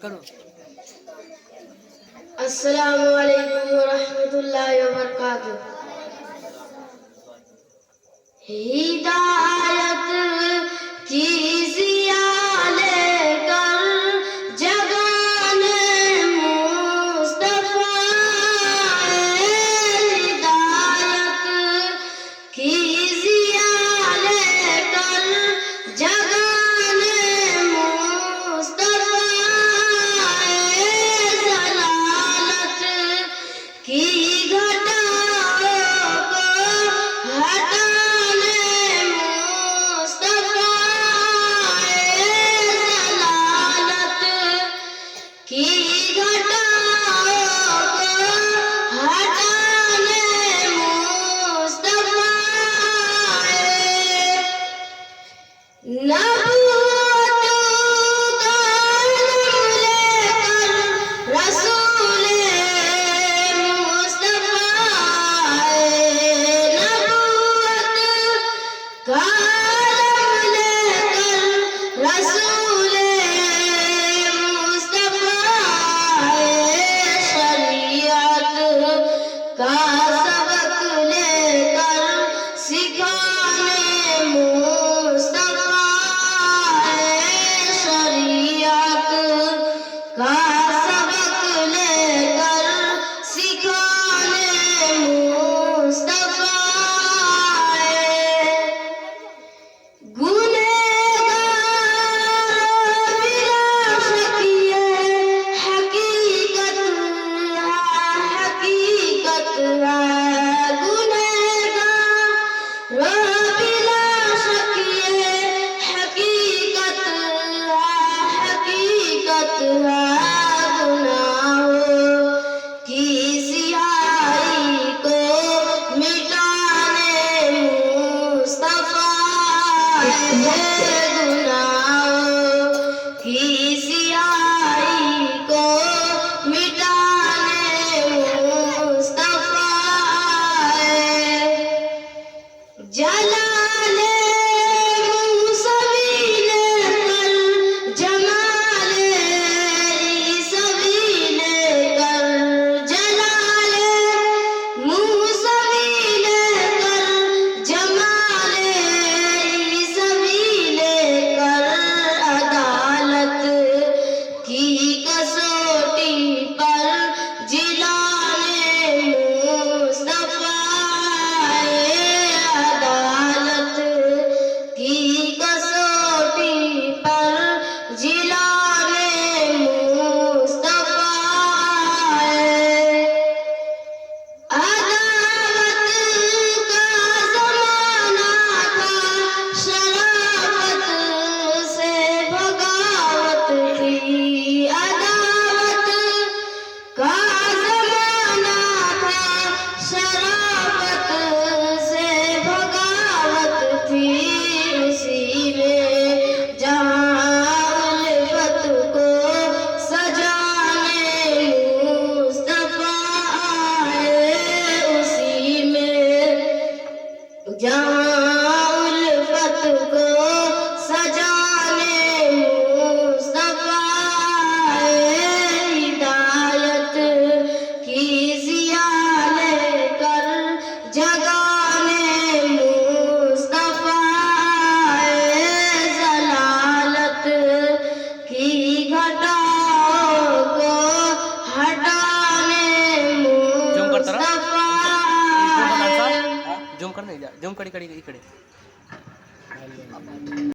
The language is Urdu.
کرو. السلام علیکم ورحمۃ اللہ وبرکاتہ. ہدایت کی ضیاء لے کر جگانے مصطفیٰ، ہدایت کی ضیاء لے کر جگانے مصطفیٰ، ضلالت کی گھٹاؤں کو ہٹانے مصطفیٰ، ضلالت کی گھٹاؤں کو ہٹانے مصطفیٰ، نبوت کا علم لے کر رسول مصطفیٰ، نبوت کا علم لے کر رسول مصطفیٰ، شریعت کا سبق لے کر سکھانے مصطفیٰ، شریعت کا سبق لے کر سکھانے مصطفیٰ، گنہگار بلا شک یہ حقیقت ہے، حقیقت ہے، گنہگار بلا شک یہ حقیقت ہے، حقیقت ہے، گناہوں کی سیاہی کو مٹانے مصطفیٰ، گناہوں کی سیاہی کو مٹانے مصطفیٰ، جلال موسوی لے کر جمال عیسوی لے کر، جلال موسوی لے کر جمال عیسوی لے کر، عدالت کی کسوٹی پر جلانے مصطفیٰ، عدالت کی کسوٹی پر جلانے مصطفیٰ، عداوت کا زمانہ تھا، شرافت سے بغاوت تھی، عداوت کا زمانہ تھا، شرافت سے بغاوت تھی، اسی میں جہاں الفت کو سجانے مصطفیٰ، اسی میں جہاں الفت کو سجانے مصطفیٰ، ہدایت کی ضیاء لے کر جگانے مصطفیٰ، ضلالت کی گھٹاؤں کو ہٹانے مصطفیٰ، ಜೂಮ್ ಕಡೆ ಈ ಕಡೆ